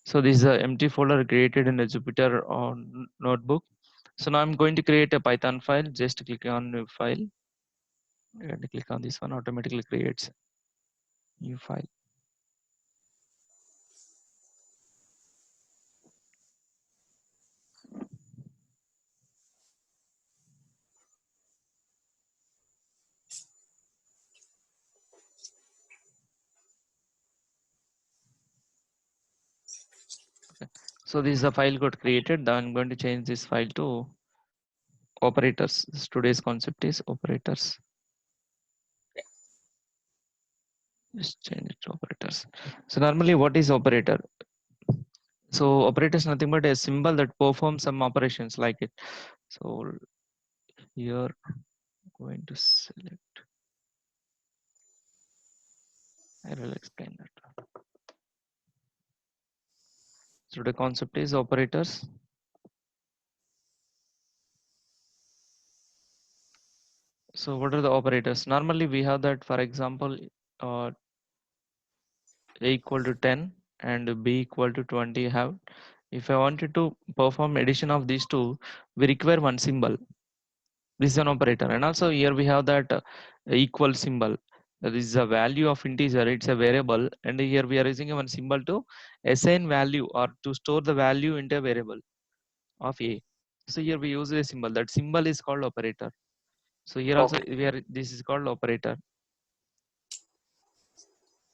So this is an empty folder created in a Jupyter notebook. So now I'm going to create a Python file. Just click on new file and click on this one. Automatically creates new file. Okay. So this is a file got created. Now I'm going to change this file to operators. Today's concept is operators. Just change it to operators. So normally what is operator? So operator is nothing but a symbol that performs some operations like it. So here I'm going to select. I will explain that. So the concept is operators. So what are the operators? Normally we have that, for example, uh, a equal to 10 and b equal to 20 have. If I wanted to perform addition of these two, we require one symbol. This is an operator, and also here we have that equal symbol. That is a value of integer. It's a variable, and here we are using one symbol to assign value or to store the value into a variable of a. So here we use a symbol. That symbol is called operator. So here also Okay. we are. This is called operator.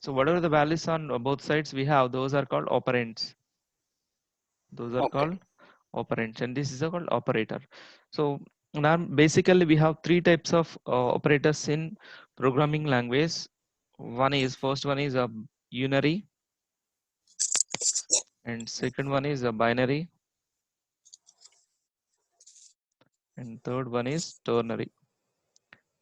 So whatever the values on both sides we have, those are called operands. Those are Okay. called operands, and this is called operator. So now basically we have three types of operators in programming language. First one is a unary, and second one is a binary, and third one is ternary.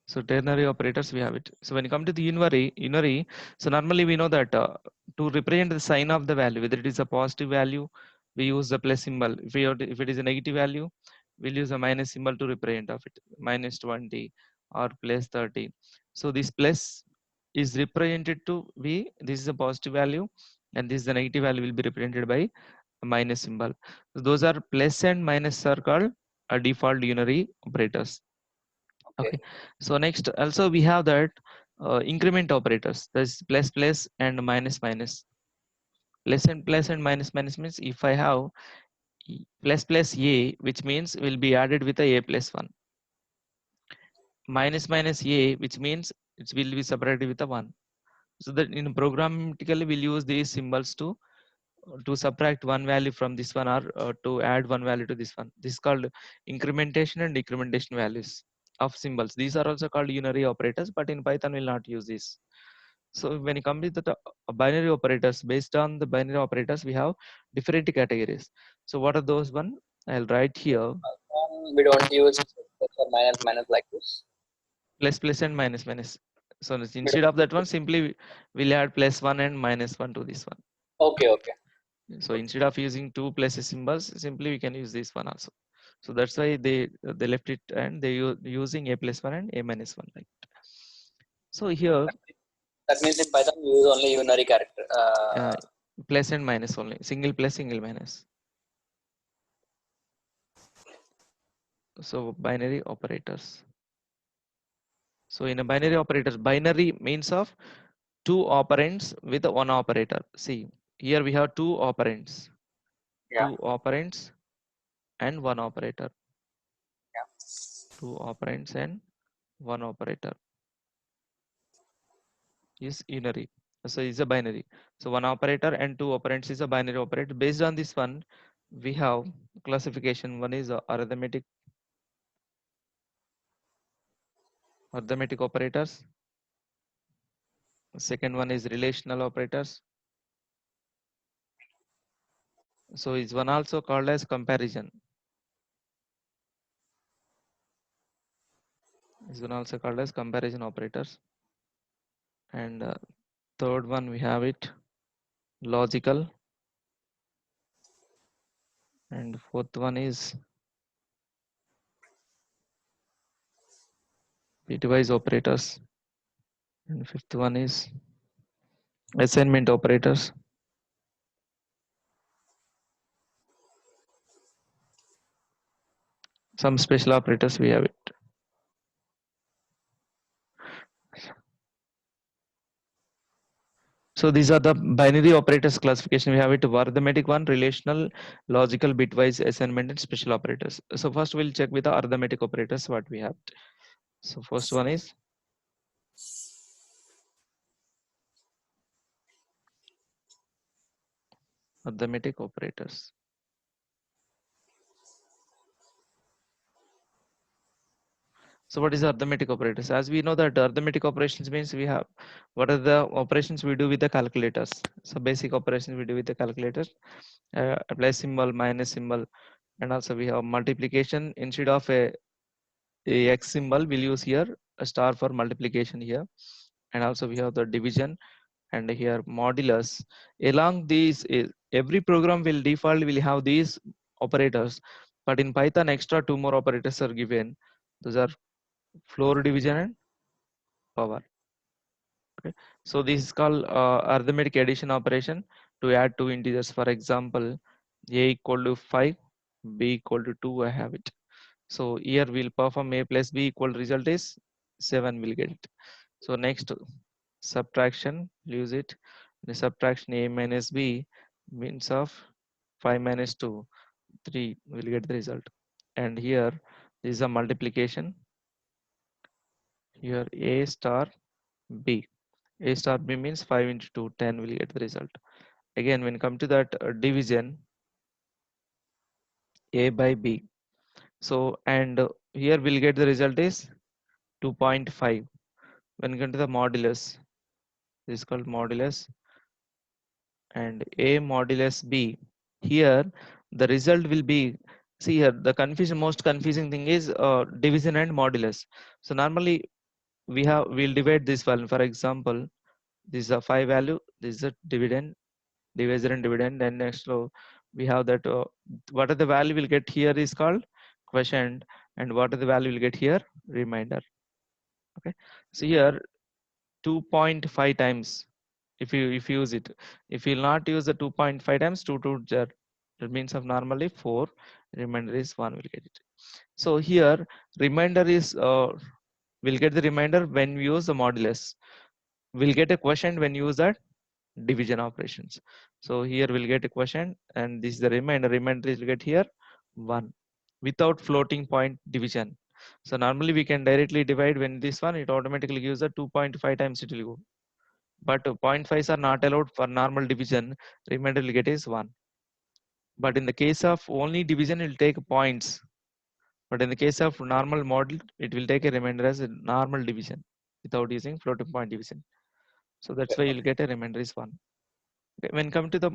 So ternary operators we have it. So when you come to the unary, so normally we know that to represent the sign of the value, whether it is a positive value, we use the plus symbol. If it is a negative value, we'll use a minus symbol to represent of it, minus 20 or plus 30. So this plus is represented to be, this is a positive value, and this is the negative value will be represented by a minus symbol. So those are plus and minus are called a default unary operators. Okay, Okay. so next also we have that increment operators. That's plus plus and minus minus. Plus and minus minus means if I have plus plus a, which means will be added with a plus one. Minus minus a, which means it will be separated with a one. So that in programmatically we'll use these symbols to subtract one value from this one, or to add one value to this one. This is called incrementation and decrementation values of symbols. These are also called unary operators, but in Python we'll not use this. So when you come to the binary operators, based on the binary operators, we have different categories. So what are those one? I'll write here We don't use plus or minus like this. plus plus and minus minus. So We instead don't of use that one, it. simply we'll add plus one and minus one to this one. Okay. Okay. So instead of using two plus symbols, simply we can use this one also. So that's why they left it, and they using a plus one and a minus one, right? So here That means in Python we use only unary character. uh, plus and minus only, single plus single minus. So binary operators. So in a binary operators, binary means of two operands with one operator. See, here we have two operands, Yeah. and one operator. Yeah. Two operands and one operator is unary. So it's a binary. So one operator and two operands is a binary operator. Based on this one, we have classification. One is arithmetic operators. Second one is relational operators. So is one also called as comparison. Is one also called as comparison operators. And third one we have it logical, and fourth one is bitwise operators, and fifth one is assignment operators, Some special operators we have it. So these are the binary operators classification. We have it arithmetic one, relational, logical, bitwise, assignment, and special operators. So first we'll check with the arithmetic operators what we have. So first one is arithmetic operators. So what is arithmetic operators? As we know that arithmetic operations means we have what are the operations we do with the calculators. So basic operations we do with the calculators, plus symbol, minus symbol, and also we have multiplication instead of a x symbol. We'll use here a star for multiplication here, and also we have the division and here modulus. Along these, every program will default will have these operators, but in Python extra two more operators are given. Those are floor division and power. Okay, so this is called arithmetic addition operation to add two integers. For example, a equal to 5, b equal to 2. I have it. So here we'll perform a plus b equal result is 7. We'll get it. So next subtraction, use it. The subtraction a minus b means of 5 minus 2, 3. We'll get the result. And here this is a multiplication. Here a star b. A star b means 5 into 2, 10. Will get the result. Again, when come to that division, a by b. So and here we'll get the result is 2.5. When you come to the modulus, this is called modulus, and a modulus b. Here the result will be, see here the most confusing thing is division and modulus. So normally we'll divide this value. For example, this is a 5 value, this is a dividend, divisor and dividend. Then next row we have that what are the value we'll get here is called quotient, and what are the value we'll get here, remainder. Okay, so here 2.5 times, if you use it, if you will not use the 2.5 times, 2 to jar, that means of normally 4, remainder is 1. Will get it. So here remainder is we'll get the remainder when we use the modulus. We'll get a quotient when you use that division operations. So here we'll get a quotient, and this is the remainder. Remainder is get here 1 without floating point division. So normally we can directly divide. When this one, it automatically gives a 2.5 times it will go. But 0.5s are not allowed for normal division. Remainder will get is 1. But in the case of only division, it will take points. But in the case of normal model, it will take a remainder as a normal division without using floating point division. So that's why you'll get a remainder is 1. Okay, when come to the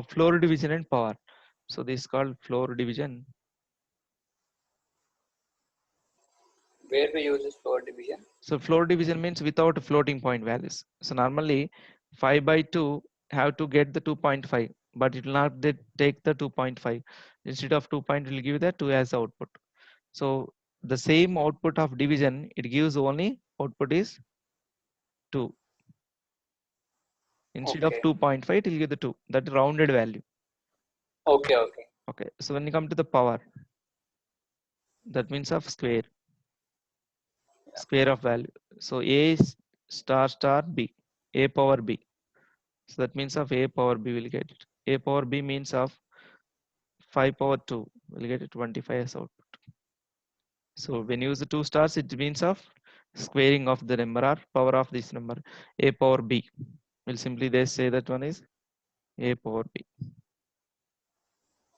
floor division and power, so this is called floor division. Where we use this floor division? So floor division means without floating point values. So normally 5 by 2 have to get the 2.5, but it will not take the 2.5. Instead of 2 point, it will give the 2 as output. So the same output of division, it gives only output is 2. Instead of Okay. 2.5, it will give the 2, that rounded value. Okay. Okay. Okay, so when you come to the power, that means of square. Square of value. So a star star b, a power b. So that means of a power b will get it. A power b means of 5 power 2 will get it 25 as output. So when you use the 2 stars, it means of squaring of the number or power of this number. A power b will simply they say that one is a power b.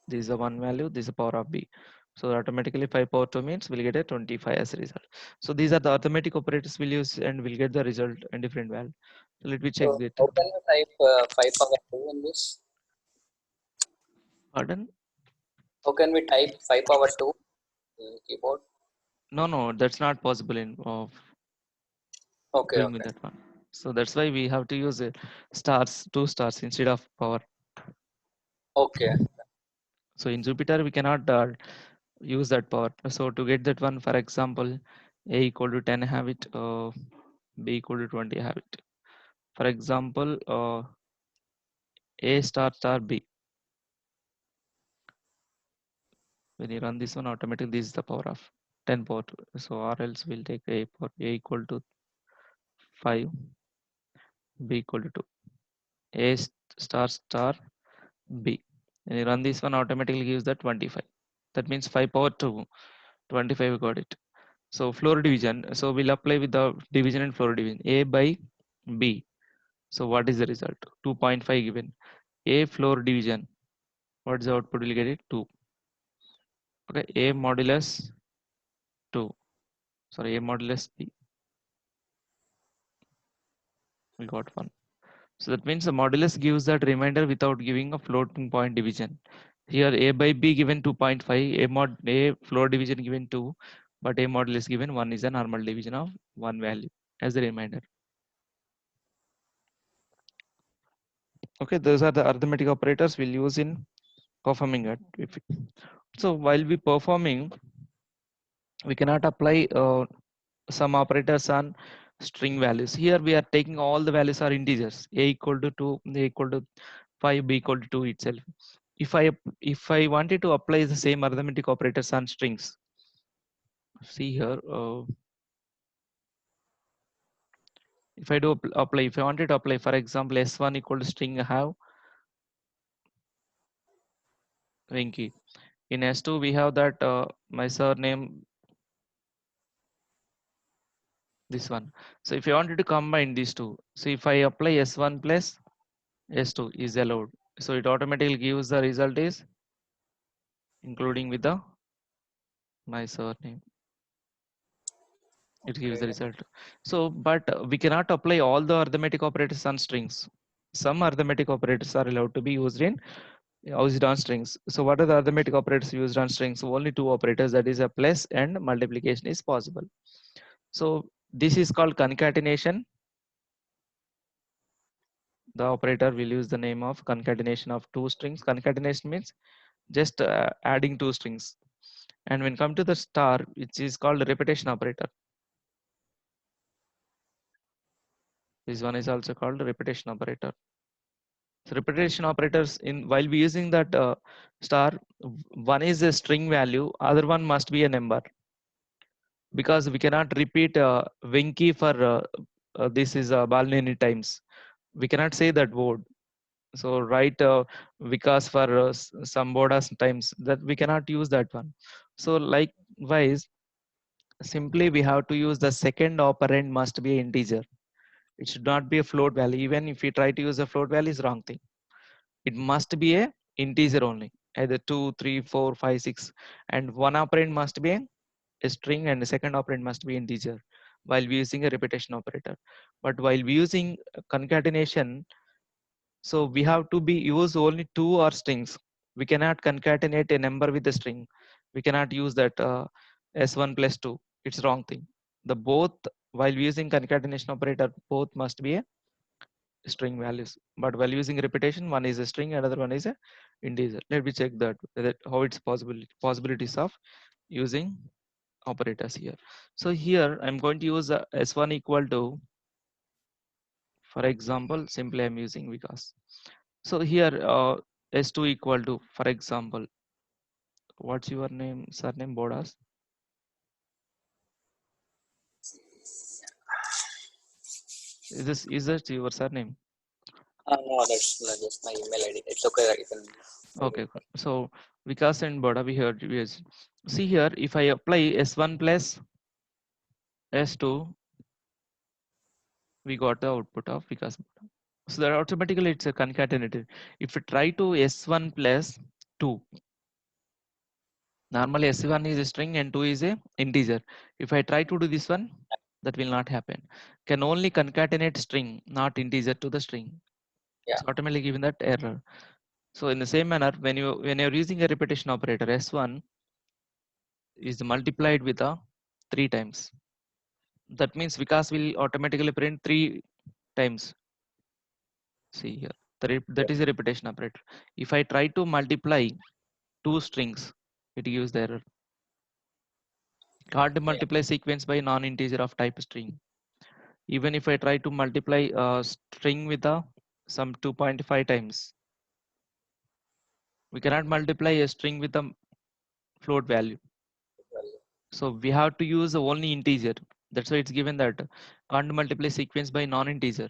This is a one value, this is a power of b. So automatically 5 power 2 means we'll get a 25 as a result. So these are the arithmetic operators we'll use, and we'll get the result in different value. So let me check So that. how can we type 5 power 2 in this? Pardon? How can we type 5 power 2 in keyboard? No, that's not possible in Okay. doing with Okay. that one. So that's why we have to use stars, 2 stars instead of power. Okay. So in Jupyter we cannot use that power. So to get that one, for example, a equal to 10 have it, b equal to 20 have it. For example, a star star b. When you run this one, automatically this is the power of 10 power 2. So or else we'll take a power a equal to 5, b equal to 2, a star star b. And you run this one, automatically gives that 25. That means 5 power 2, 25 we got it. So floor division. So we'll apply with the division and floor division. A by b. So what is the result? 2.5 given. A floor division. What is the output? We'll get it 2. Okay. A modulus 2. Sorry, A modulus b. We got 1. So that means the modulus gives that remainder without giving a floating point division. Here A by B given 2.5, A floor division given 2, but A modulus given 1 is a normal division of 1 value as the remainder. Okay, those are the arithmetic operators we'll use in performing it. So while we performing, we cannot apply some operators on string values. Here we are taking all the values are integers. A equal to 2, A equal to 5, B equal to 2 itself. If I wanted to apply the same arithmetic operators on strings, see here, if I do apply, if I wanted to apply, for example, S1 equal to string I have Winky. In S2 we have that my surname, this one. So if I wanted to combine these two, so if I apply S1 plus S2 is allowed. So it automatically gives the result is including with the my surname. It gives the Okay. result. So, but we cannot apply all the arithmetic operators on strings. Some arithmetic operators are allowed to be used on strings. So what are the arithmetic operators used on strings? So only two operators, that is a plus and multiplication is possible. So this is called concatenation. The operator will use the name of concatenation of two strings. Concatenation means just adding two strings. And when come to the star, which is called repetition operator. This one is also called repetition operator. So repetition operators, in while we using that star, one is a string value, other one must be a number, because we cannot repeat Winky for this is ball many times. We cannot say that word. So write Vikas for some bodas times, that we cannot use that one. So likewise, simply we have to use the second operand must be an integer. It should not be a float value. Even if we try to use a float value, is wrong thing. It must be a integer only, either 2, 3, 4, 5, 6, and one operand must be a string and the second operand must be integer while we using a repetition operator. But while we using concatenation, so we have to be use only two or strings. We cannot concatenate a number with a string. We cannot use that s1 plus 2. It's wrong thing. The both, while using concatenation operator, both must be a string values. But while using repetition, one is a string, another one is a integer. Let me check that how it's possible possibilities of using operators here. So here I'm going to use s1 equal to, for example, simply I'm using because. So here s2 equal to, for example, what's your name, surname, Bodas? Is this your surname? No, that's not just my email ID. It's okay. You can say Okay, it. okay. So Vikas and Boda, we heard. Yes. See here, if I apply s1 plus s2, we got the output of Vikas. So that automatically it's a concatenated. If we try to s1 plus 2, normally s1 is a string and 2 is a integer. If I try to do this one, that will not happen. Can only concatenate string, not integer to the string. Yeah. So automatically given that error. So in the same manner, when you're using a repetition operator, s1 is multiplied with a 3 times. That means Vikas will automatically print 3 times. See here, that is a repetition operator. If I try to multiply two strings, it gives the error. Hard to Yeah. multiply sequence by non-integer of type string. Even if I try to multiply a string with a some 2.5 times, we cannot multiply a string with a float value. So we have to use only integer. That's why it's given that can't multiply sequence by non-integer.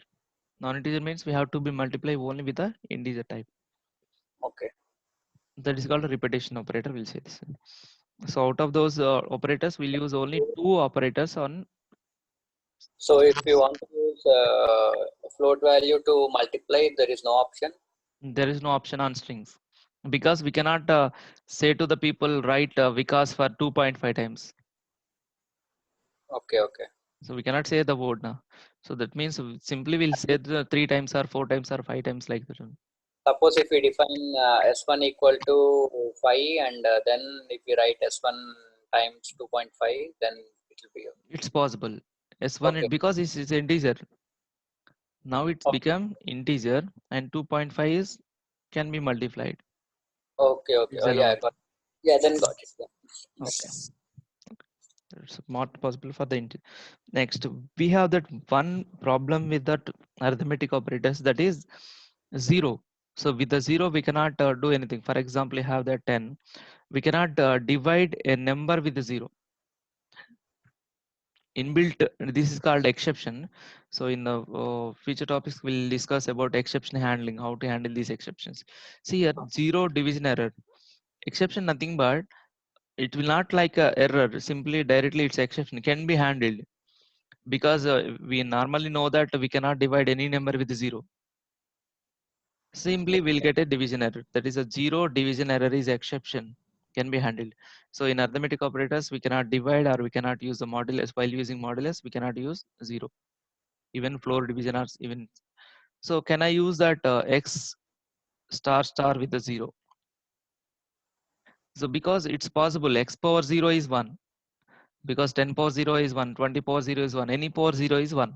Non-integer means we have to be multiply only with the integer type. Okay. That is called a repetition operator. We'll say this. So out of those operators, we'll use only two operators on. So if you want to use float value to multiply, there is no option. There is no option on strings because we cannot say to the people write Vikas for 2.5 times. Okay, okay. So we cannot say the word now. So that means simply we'll say the 3 times or 4 times or 5 times like that. Suppose if we define S1 equal to 5 and then if we write S1 times 2.5, then it will be It's possible. S1 okay. because it's integer. Now it's Okay, become integer and 2.5 is can be multiplied. okay. Okay. It's Oh, yeah, I allowed. got. Yeah, then got it. Yeah. Okay. It's not possible for the integer. Next, we have that one problem with that arithmetic operators, that is 0. So with the 0, we cannot do anything. For example, you have that 10. We cannot divide a number with a 0. Inbuilt, this is called exception. So in the future topics, we'll discuss about exception handling, how to handle these exceptions. See here, 0 division error. Exception nothing but it will not like a error. Simply directly it's exception can be handled because we normally know that we cannot divide any number with 0. Simply we'll get a division error. That is a 0 division error is exception can be handled. So in arithmetic operators, we cannot divide or we cannot use the modulus. While using modulus, we cannot use 0. Even floor division or even. So can I use that x star star with the 0? So because it's possible, x power 0 is 1. Because 10 power 0 is 1, 20 power 0 is 1, any power 0 is 1.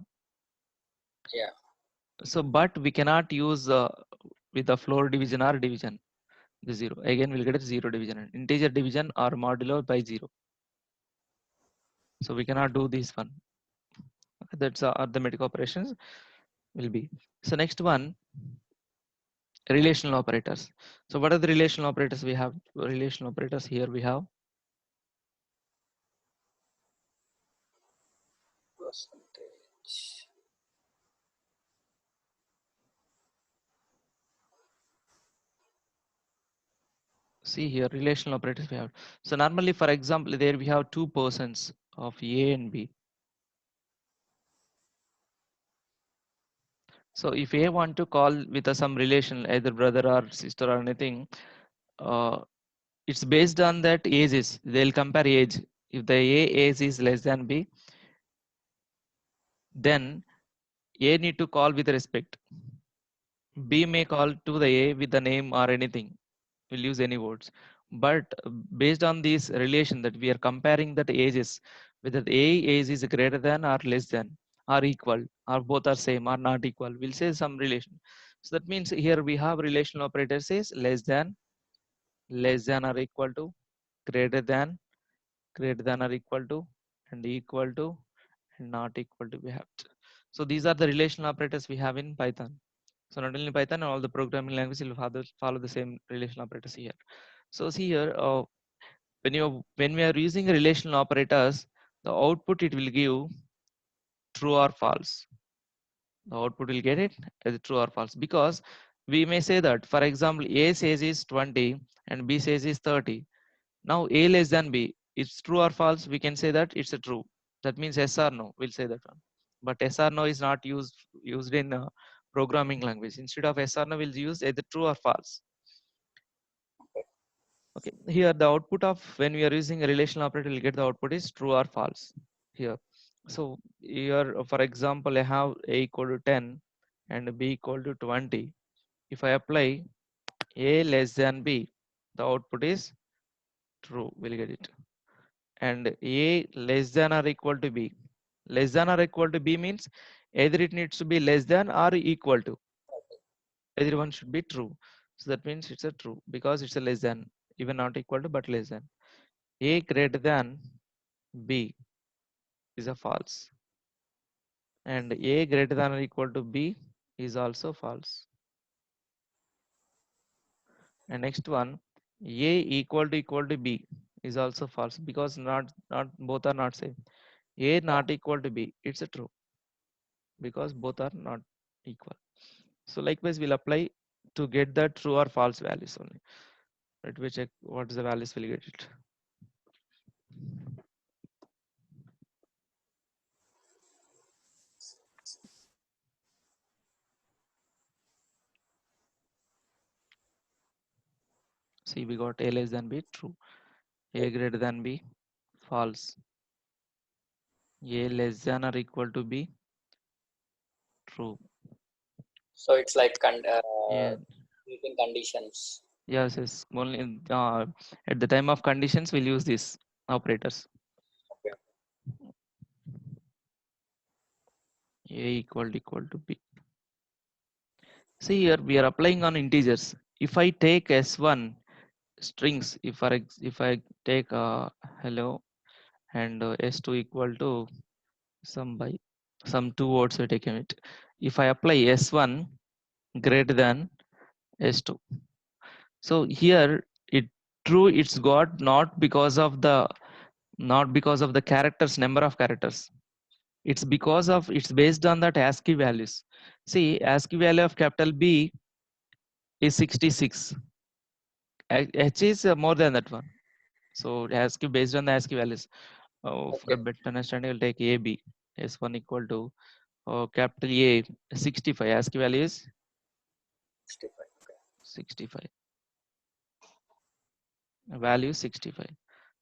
Yeah. So but we cannot use with the floor division or division the 0. Again we'll get a 0 division, integer division or modulo by 0. So we cannot do this one. Okay, that's arithmetic operations will be. So next one, relational operators. So what are the relational operators we have? Relational operators here we have. Percentage. See here, relational operators we have. So normally, for example, there we have two persons of A and B. So if A want to call with some relation, either brother or sister or anything, uh, it's based on that ages. They'll compare age. If the A age is less than B, then A need to call with respect. B may call to the A with the name or anything. We'll use any words. But based on this relation that we are comparing that ages, whether the A age is greater than or less than or equal or both are same or not equal, we'll say some relation. So that means here we have relational operators is less than or equal to, greater than or equal to, and equal to, and not equal to we have. So these are the relational operators we have in Python. So not only Python, all the programming languages will follow the same relational operators here. So see here, when we are using relational operators, the output it will give true or false. The output will get it as true or false, because we may say that, for example, A says is 20 and B says is 30. Now A less than B, it's true or false, we can say that it's a true. That means yes or no, we'll say that one. But yes or no is not used in programming language. Instead of yes or no, we'll use either true or false. Okay, here the output of when we are using a relational operator, we'll get the output is true or false here. So here, for example, I have A equal to 10 and B equal to 20. If I apply A less than B, the output is true, we'll get it. And A less than or equal to B. Less than or equal to B means either it needs to be less than or equal to. Either one should be true. So that means it's a true because it's a less than, even not equal to but less than. A greater than B is a false. And A greater than or equal to B is also false. And next one, A equal to B. is also false because not both are not same. A not equal to B, it's a true because both are not equal. So likewise we'll apply to get the true or false values only. Let me check what is the values we'll get it. See, we got A less than B, true. A greater than B, false. A less than or equal to B, true. So it's like Yeah, meeting conditions. yes. Only at the time of conditions, we'll use these operators. Okay. A equal to B. See here, we are applying on integers. If I take S1 strings, if I take hello and S2 equal to some two words we taken it. If I apply S1 greater than S2, so here it true it's got not because of the characters number of characters. It's based on that ASCII values. See, ASCII value of capital B is 66. H is more than that one. So ASCII based on the ASCII values. For a Okay. better understanding, we'll take AB S1 equal to capital A 65. ASCII value is 65. Okay. 65. Value 65.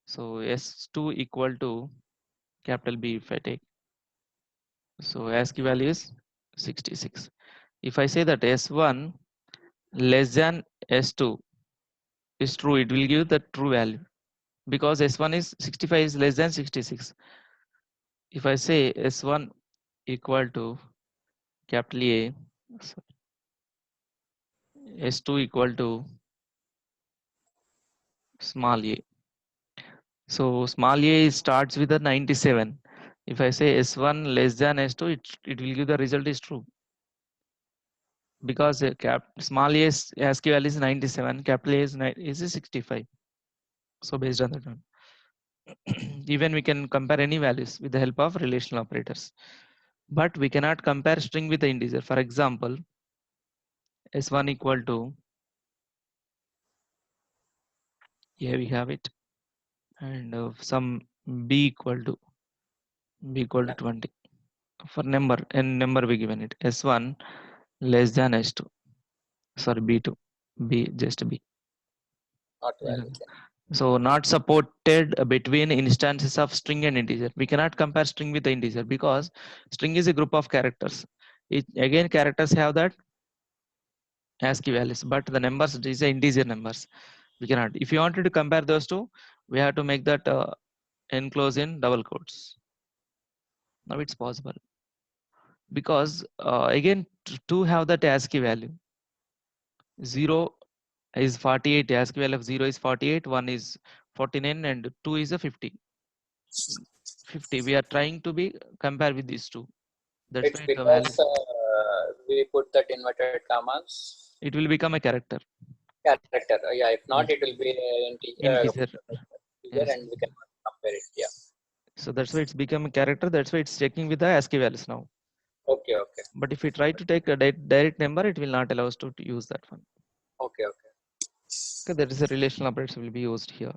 So S2 equal to capital B if I take. So ASCII value is 66. If I say that S1 less than S2 is true, it will give the true value because S1 is 65 is less than 66. If I say S1 equal to capital A, sorry, S2 equal to small a. So small a starts with a 97. If I say S1 less than S2, it will give the result is true because small a is ASCII value is 97, capital A is 65. So based on that one, even we can compare any values with the help of relational operators, but we cannot compare string with the integer. For example, S1 equal to, here we have it, and some B equal to 20. For number and number we given it S1 less than S2, sorry B2, B just B. Not valid. So not supported between instances of string and integer. We cannot compare string with the integer because string is a group of characters. Again characters have that ASCII values, but the numbers is a integer numbers. We cannot. If you wanted to compare those two, we have to make that enclose in double quotes. Now it's possible because again two have that ASCII value. 0 is 48, ASCII value of 0 is 48, 1 is 49 and 2 is a 50. 50 we are trying to be compare with these two, that's It's why the because values we put that inverted commas it will become a character character. Yeah, if not, yes it will be integer integer yes and we can compare it. Yeah. so that's why it's become a character, that's why it's checking with the ASCII values now. Okay. Okay. But if we try to take a direct number, it will not allow us to use that one. Okay. Okay. Okay, there is a relational operator will be used here,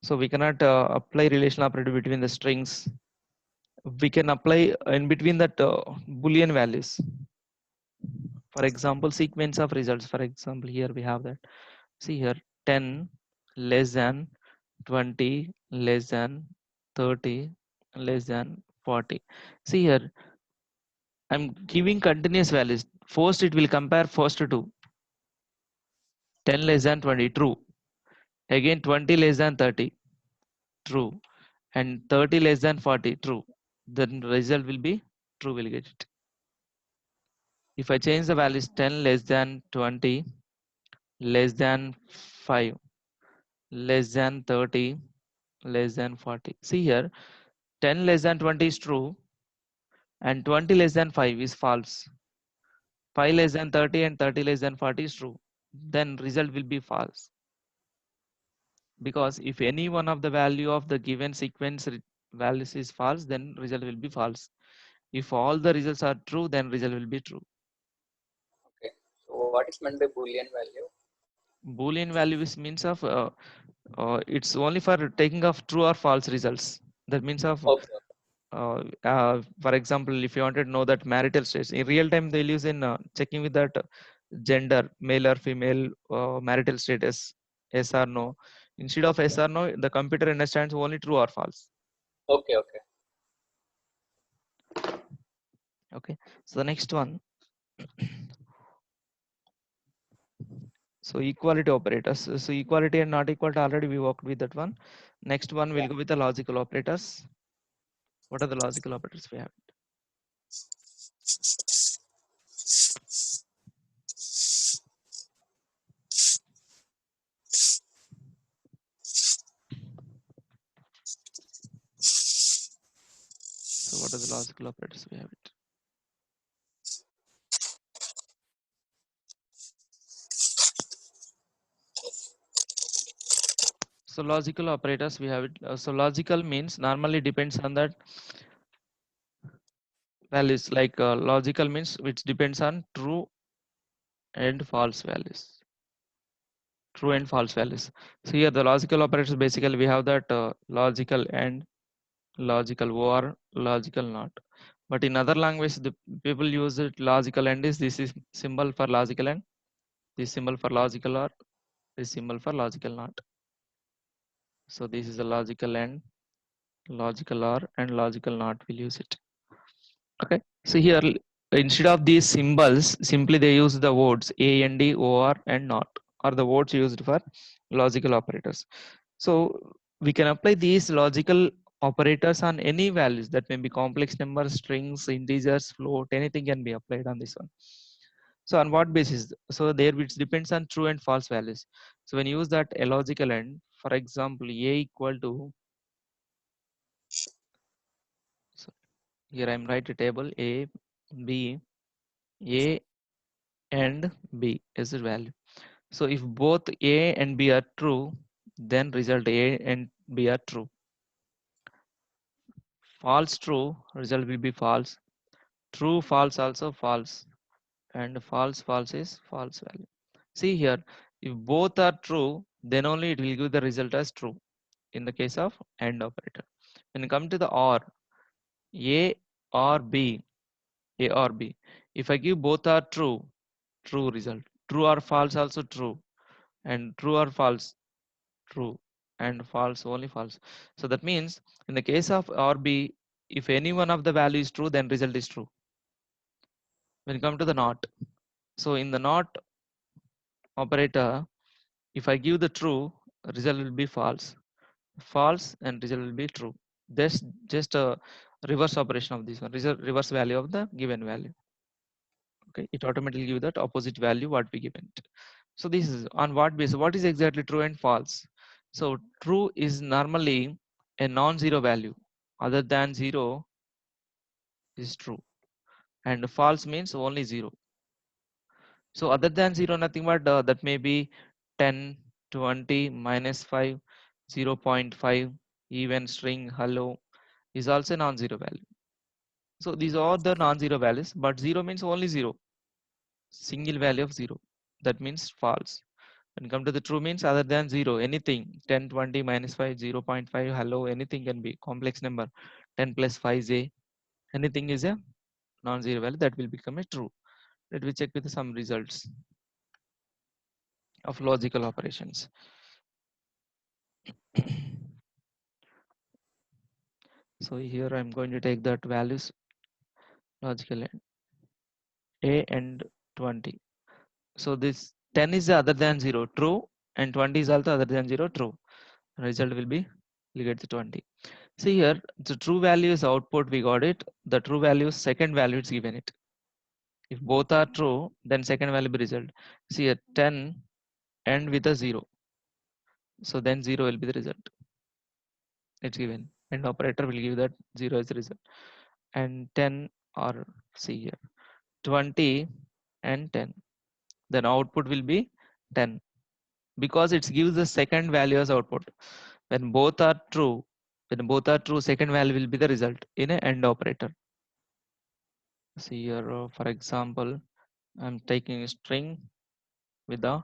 so we cannot apply relational operator between the strings. We can apply in between that boolean values. For example, sequence of results. For example, here we have that. See here, 10 less than 20 less than 30 less than 40. See here, I'm giving continuous values. First, it will compare first to 10 less than 20, true. Again, 20 less than 30, true. And 30 less than 40, true. Then result will be true, will get it. If I change the values 10 less than 20, less than 5, less than 30, less than 40. See here, 10 less than 20 is true and 20 less than 5 is false. 5 less than 30 and 30 less than 40 is true. Then result will be false. because if any one of the value of the given sequence values is false, then result will be false. If all the results are true, then result will be true. Okay. So what is meant by Boolean value? Boolean value is means of it's only for taking of true or false results. That means of Okay. for example, if you wanted to know that marital status in real time, they'll use in checking with that gender, male or female, marital status, yes or no. Instead of yes Okay. or no, the computer understands only true or false. Okay. Okay. Okay. So the next one. So equality operators. So equality and not equality, already we worked with that one. Next one we'll Yeah. go with the logical operators. What are the logical operators we have? So what are the logical operators we have it? So logical operators we have it. So logical means normally depends on that values, like logical means which depends on true and false values. True and false values. So here the logical operators, basically we have that logical and logical or logical not. But in other languages, the people use it logical and this is symbol for logical and this symbol for logical or this symbol for logical not. So this is a logical and logical or and logical not, we'll use it. Okay. So here instead of these symbols, simply they use the words a and d, or and not, or the words used for logical operators. So we can apply these logical operators on any values, that may be complex numbers, strings, integers, float, anything can be applied on this one. So on what basis? So there which depends on true and false values. So when you use that a logical and, for example, a equal to, so here I'm write a table a, b, a and b is the value. So if both a and b are true, then result a and b are true. False true, result will be false. True false also false, and false false is false value. See here, if both are true, then only it will give the result as true in the case of AND operator. When you come to the OR, A or B, A or B, if I give both are true, true result. True or false also true, and true or false, true, and false only false. So that means in the case of OR B, if any one of the value is true, then result is true. When you come to the NOT, so in the NOT operator, if I give the true, result will be false. False and result will be true. That's just a reverse operation of this one, reverse value of the given value. Okay, it automatically give that opposite value what we given it. So this is on what basis? What is exactly true and false? So true is normally a non-zero value. Other than zero is true, and false means only zero. So other than zero, nothing but that may be 10, 20, -5, 0.5, even string, hello is also non-zero value. So these are the non-zero values, but zero means only zero, single value of zero. That means false. When come to the true means other than zero, anything 10, 20, -5, 0.5, hello, anything can be complex number. 10 plus 5 is a, anything is a non-zero value that will become a true. Let me check with some results of logical operations. So here I'm going to take that values logical and a and 20. So this 10 is other than 0 true, and 20 is also other than 0 true. Result will be, we get the 20. See here, the true value is output, we got it. The true value is second value is given it. If both are true, then second value be result. See here, 10 end with a 0. So then 0 will be the result. It's given. And operator will give that 0 as the result. And 10, or see here, 20 and 10. Then output will be 10. because it gives the second value as output. When both are true, second value will be the result in a AND operator. See here, for example, I'm taking a string with the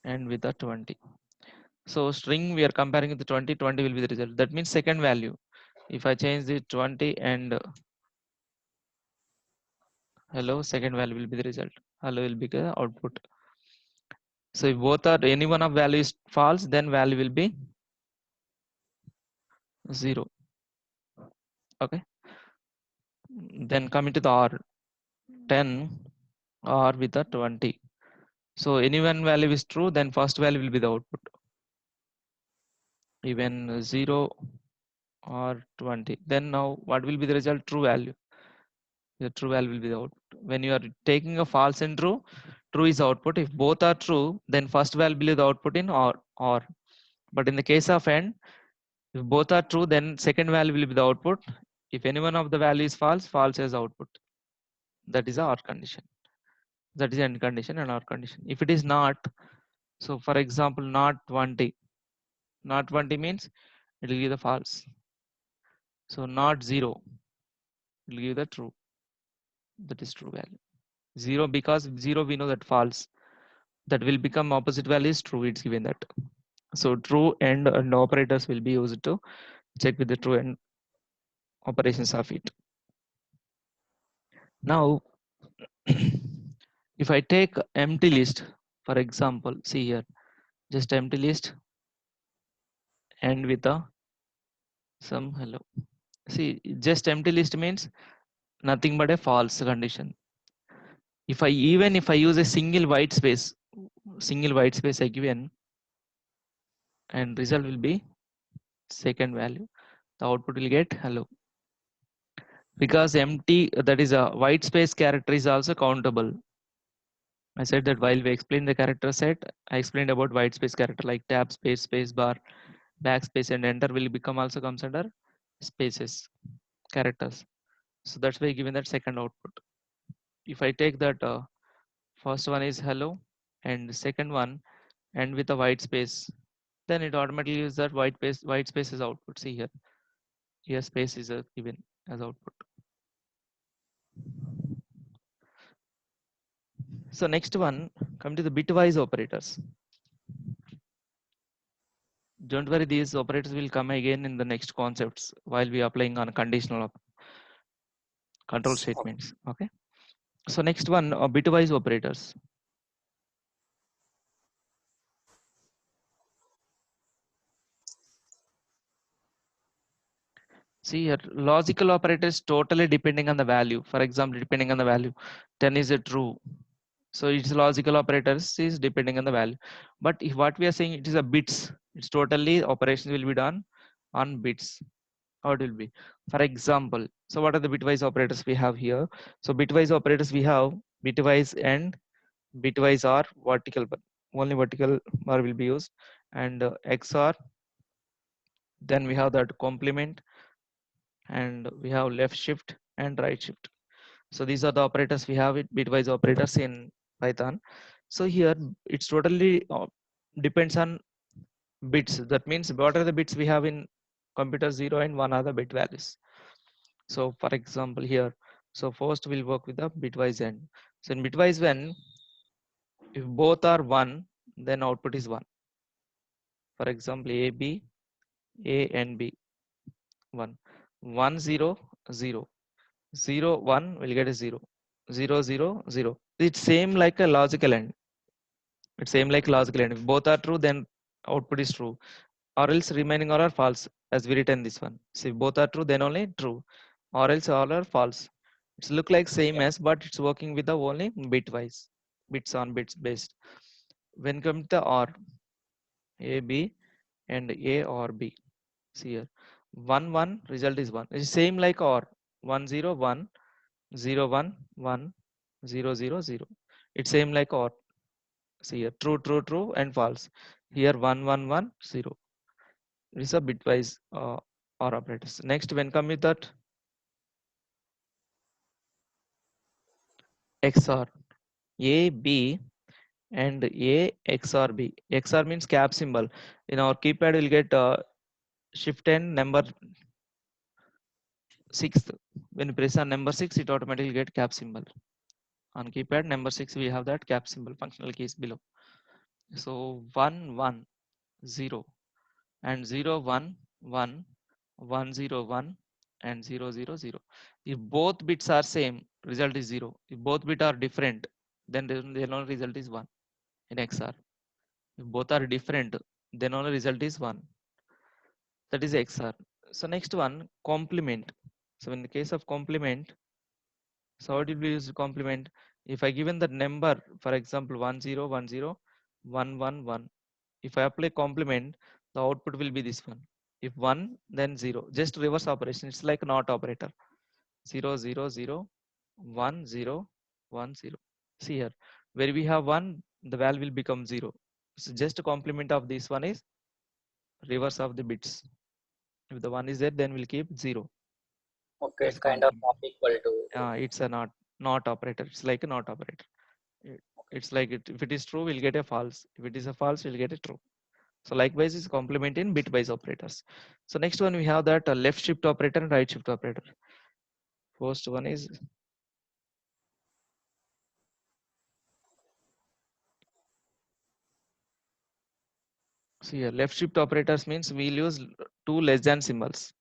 and with the 20. So string we are comparing with the 20, 20 will be the result. That means second value. If I change the 20 and hello, second value will be the result. Hello will be the output. So if both are any one of value is false, then value will be 0. Okay. Then coming to the OR, 10 OR with the 20. So any one value is true, then first value will be the output. Even 0 or 20. Then now what will be the result? True value. The true value will be the output. When you are taking a false and true, true is output. If both are true, then first value will be the output in or. But in the case of AND, if both are true, then second value will be the output. If any one of the value is false, false as output. That is a OR condition. That is AND condition and OR condition. If it is not, so for example, not 20. Not 20 means it will give the false. So not 0 will give the true. That is true value. 0 because 0 we know that false. That will become opposite value is true. It's given that. So true and operators will be used to check with the true and operations of it. Now, if I take empty list, for example, see here, just empty list and with a some hello. See, just empty list means nothing but a false condition. If I use a single white space I given, and result will be second value. The output will get hello. Because empty, that is a white space character is also countable. I said that while we explained the character set, I explained about white space character like tab space, space bar, backspace, and enter will become also comes under spaces characters. So that's why given that second output. If I take that first one is hello and second one and with a white space, then it automatically gives that white space is output. See here, here space is given as output. So next one, come to the bitwise operators. Don't worry, these operators will come again in the next concepts while we are applying on conditional control statements. Okay. So next one, bitwise operators. See here, logical operators totally depending on the value. For example, depending on the value, 10 is a true. So its logical operators is depending on the value. But if what we are saying, it is a bits. It's totally operations will be done on bits. How it will be? For example, so what are the bitwise operators we have here? So bitwise operators we have bitwise and bitwise are vertical, but only vertical bar will be used, and XOR. Then we have that complement, and we have left shift and right shift. So these are the operators we have it bitwise operators in Python. So here it's totally depends on bits. That means what are the bits we have in computer 0 and 1 are the bit values. So for example here, so first we'll work with the bitwise AND. So in bitwise AND, if both are 1, then output is 1. For example, A and B, 1. 1, 0, 0. 0, 1 will get a 0. 0, 0, 0. It's same like a logical AND. It's same like logical AND. If both are true, then output is true. Or else remaining all are false, as we written this one. So if both are true, then only true. Or else all are false. It's look like same as, but it's working with the only bitwise, bits on bits based. When come to OR, A, B, and A or B. See here, 1, 1, result is 1. It's same like OR, 1, 0, 1, 0, 1, 1, 0, 0, 0. It's same like OR. See here, true, true, true, and false. Here 1, 1, 1, 0. It's a bitwise OR operators. Next, when come with that XOR. A, B, and A XOR B. XOR means cap symbol. In our keypad, we'll get shift and number 6. When you press on number 6, it automatically get cap symbol. On keypad number 6, we have that cap symbol, functional keys below. So 1, 1, 0, and 0, 1, 1, 1, 0, 1, and 0, 0, 0. If both bits are same, result is 0. If both bits are different, then the only result is 1 in XOR. If both are different, then only result is 1. That is XOR. So next one, complement. So in the case of complement, so how did we use complement? If I given the number, for example, 1 0 1 0 1 1 1, if I apply complement, the output will be this one. If 1, then 0. Just reverse operation. It's like not operator. 0 0 0 1 0 1 0. See here, where we have 1, the value will become 0. So just a complement of this one is reverse of the bits. If the 1 is there, then we'll keep 0. Okay, That's it kind of complement. not equal to. It's a not operator. It's like a not operator. It's like if it is true, we'll get a false. If it is a false, we'll get a true. So likewise is complement in bitwise operators. So next one we have that left shift operator and right shift operator. First one is, see here, left shift operators means we'll use two less than symbols.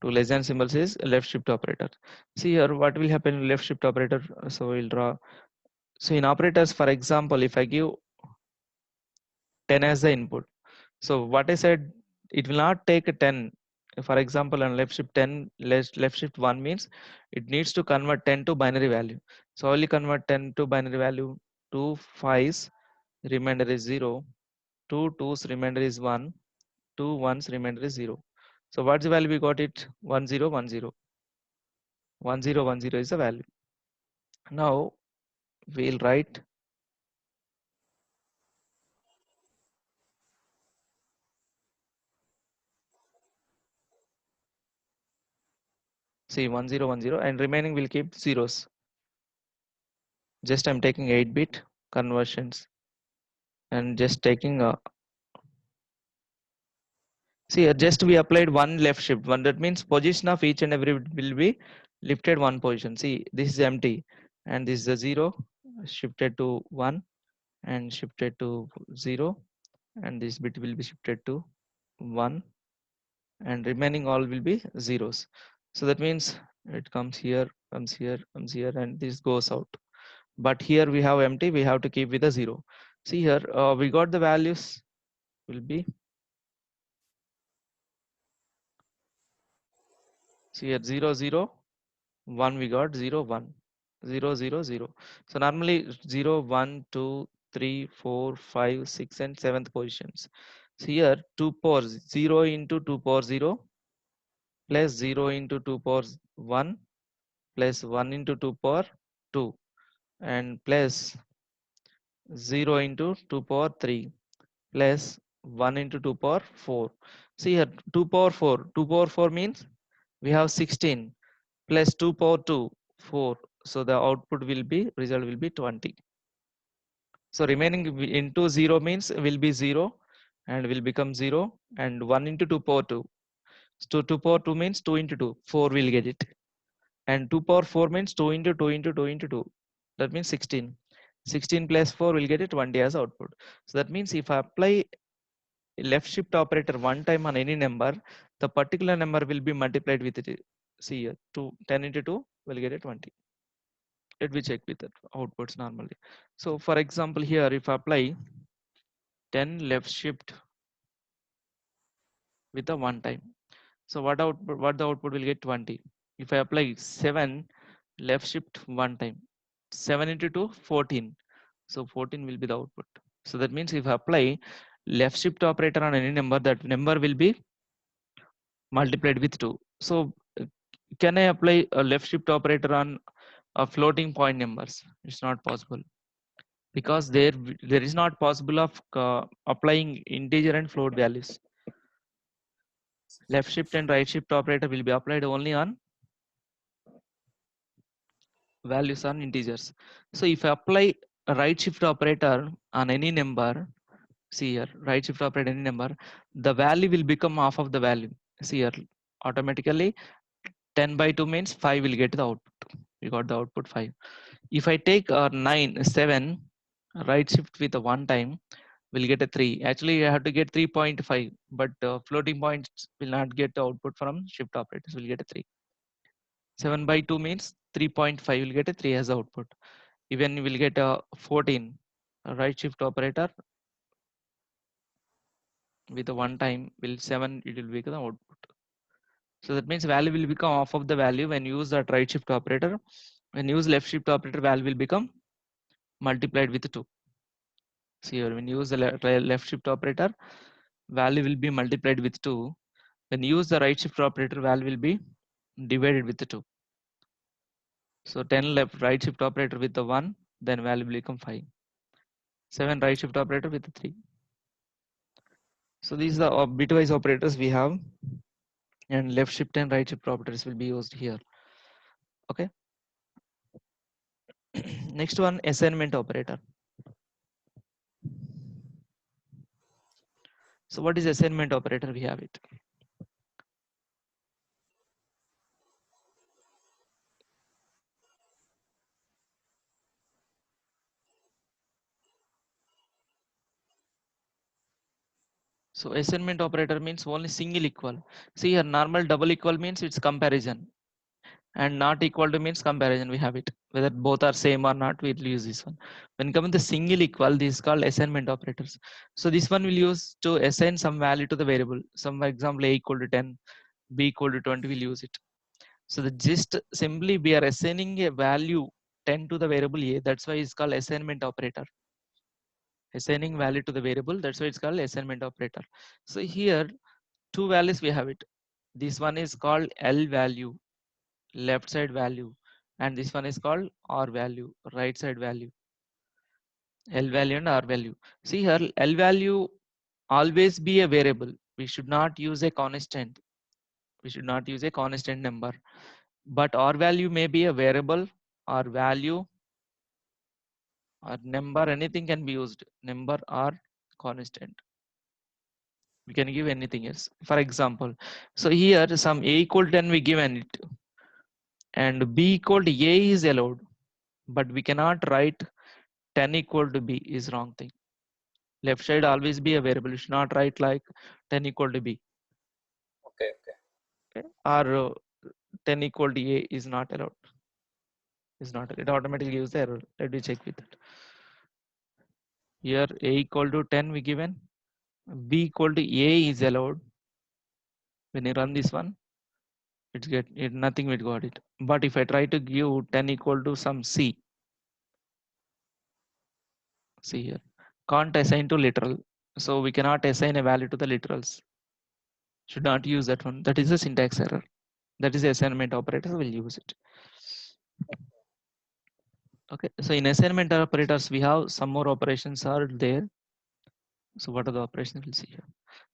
Two less than symbols is left shift operator. See here what will happen in left shift operator. So we'll draw. So in operators, for example, if I give 10 as the input, so what I said, it will not take a 10. For example, on left shift 10, left shift 1 means it needs to convert 10 to binary value. So only convert 10 to binary value. 2 5s, remainder is 0. 2 2s, remainder is 1. 2 1s, remainder is 0. So what's the value we got it? 1 0 1 0. 1 0 1 0 is the value. Now we'll write, see 1 0 1 0, and remaining will keep zeros. Just I'm taking 8-bit conversions and just taking see here, just we applied one left shift. One, that means position of each and every bit will be lifted one position. See, this is empty and this is a 0 shifted to 1 and shifted to 0, and this bit will be shifted to 1, and remaining all will be zeros. So that means it comes here, comes here, comes here, and this goes out. But here we have empty, we have to keep with a 0. See here, we got the values will be, see here, 0 0 1, we got 0 1 0 0 0. So normally 0 1 2 3 4 5 6 and 7th positions. So here 2 power 0 into 2 power 0 plus 0 into 2 power 1 plus 1 into 2 power 2 and plus 0 into 2 power 3 plus 1 into 2 power 4. See here 2 power 4, 2 power 4 means we have 16 plus 2 power 2 4. So the output will be, result will be 20. So remaining into 0 means will be 0 and will become 0, and 1 into 2 power 2. So 2 power 2 means 2 into 2, 4 will get it, and 2 power 4 means 2 into 2 into 2 into 2, that means 16. 16 plus 4 will get it 20 as output. So that means if I apply left shift operator one time on any number, the particular number will be multiplied with it. See here, 10 into 2 will get it 20. Let me check with the outputs normally. So for example, here if I apply 10 left shift with a one time, so what the output will get 20. If I apply 7 left shift one time, 7 into 2 14, so 14 will be the output. So that means if I apply left shift operator on any number, that number will be multiplied with 2. So can I apply a left shift operator on a floating point numbers? It's not possible, because there is not possible of applying integer and float values. Left shift and right shift operator will be applied only on values are integers. So if I apply a right shift operator on any number, see here, right shift operator any number, the value will become half of the value. See here, automatically 10 by 2 means 5 will get the output. We got the output 5. If I take 9 7 right shift with a one time, we'll get a 3. Actually I have to get 3.5, but floating points will not get the output from shift operators, will get a 3. 7 by 2 means 3.5 will get a 3 as the output. Even you will get a 14 a right shift operator with a one time will 7, it will become the output. So that means value will become half of the value when you use that right shift operator. When you use left shift operator, value will become multiplied with 2. See here, when you use the left shift operator, value will be multiplied with 2. When you use the right shift operator, value will be divided with 2. So 10 left right shift operator with the 1, then value will become 5. 7 right shift operator with the 3. So these are the bitwise operators we have, and left shift and right shift operators will be used here. Okay. Next one, assignment operator. So what is assignment operator? We have it. So assignment operator means only single equal. See here, normal double equal means it's comparison, and not equal to means comparison. We have it. Whether both are same or not, we'll use this one. When coming to single equal, this is called assignment operators. So this one will use to assign some value to the variable. Some, for example, a equal to 10, b equal to 20, we'll use it. So the gist simply we are assigning a value 10 to the variable a. That's why it's called assignment operator. Assigning value to the variable, that's why it's called assignment operator. So here two values we have it. This one is called L value, left side value, and this one is called R value, right side value. L value and R value. See here, L value always be a variable. We should not use a constant. We should not use a constant number. But R value may be a variable or value or number, anything can be used. Number or constant. We can give anything else. For example, so here some a equal to 10 we given it, and b equal to a is allowed, but we cannot write 10 equal to b is wrong thing. Left side always be a variable. You should not write like 10 equal to b. Okay. Okay? Or 10 equal to a is not allowed. Is not, it automatically gives the error. Let me check with it. Here a equal to 10 we given, b equal to a is allowed. When you run this one, it's get it, nothing we got it. But if I try to give 10 equal to some c, see here, can't assign to literal, so we cannot assign a value to the literals. Should not use that one. That is a syntax error. That is the assignment operator will use it. Okay, so in assignment operators we have some more operations are there. So what are the operations we'll see here?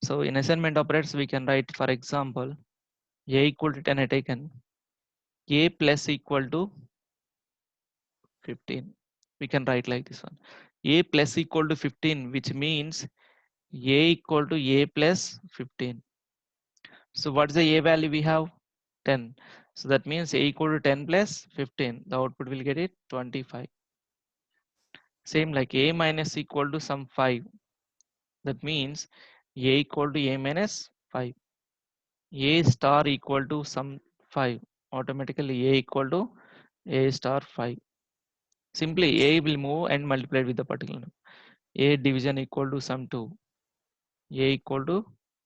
So in assignment operators we can write, for example, a equal to 10 I taken, a plus equal to 15. We can write like this one, a plus equal to 15, which means a equal to a plus 15. So what's the a value we have? 10. So that means a equal to 10 plus 15. The output will get it 25. Same like a minus equal to some 5. That means a equal to a minus 5. A star equal to some 5. Automatically a equal to a star 5. Simply a will move and multiply with the particular number. A division equal to some 2. A equal to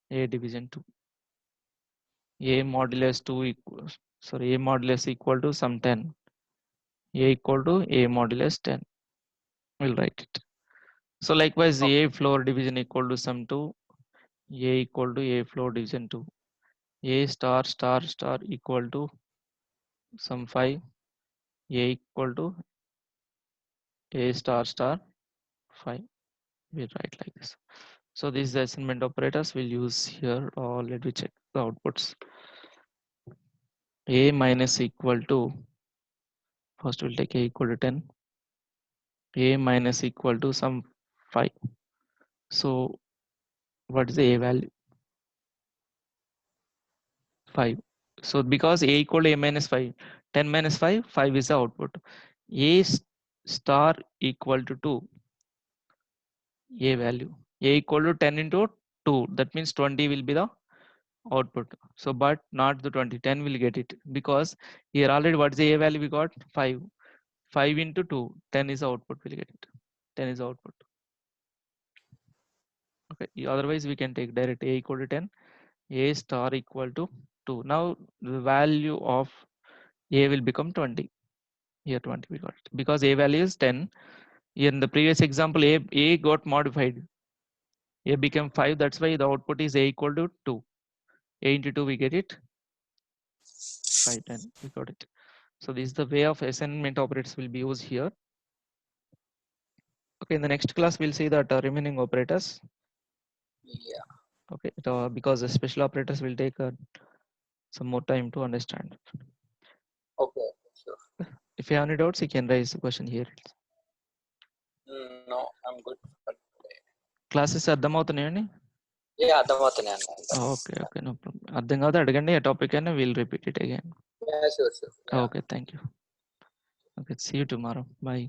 a division 2. A modulus 2 equals, sorry, a modulus equal to some 10. A equal to a modulus 10. We'll write it. So likewise, Okay. a floor division equal to some 2. A equal to a floor division 2. A star star star equal to some 5. A equal to a star star 5. We write like this. So these assignment operators we'll use here, or let me check the outputs. A minus equal to First we'll take a equal to 10, a minus equal to some 5. So what is the a value? 5. So because a equal to a minus 5, 10 minus 5, 5 is the output. A star equal to 2, a value. A equal to 10 into 2, that means 20 will be the output. So but not the 20, 10 will get it, because here already what's the a value we got? 5. 5 into 2, 10 is the output, we'll get it. 10 is the output. Okay, otherwise we can take direct a equal to 10, a star equal to 2. Now the value of a will become 20. Here 20 we got it, because a value is 10. Here in the previous example, a got modified. A became 5, that's why the output is a equal to 2. A into 2 we get it 5, 10, we got it. So this is the way of assignment operators will be used here. Okay, in the next class we'll see that remaining operators. Yeah. Okay, because the special operators will take some more time to understand. Okay. Sure. If you have any doubts, you can raise the question here. No, I'm good. Classes అర్థమవుతున్నాయండి? Yeah, అర్థమవుతున్నాయి. Okay okay, no problem. అర్థం కాదు అడగండి, ఆ topic అయినా will repeat it again. Yeah, sure. Yeah. Okay, thank you. Okay, see you tomorrow. By.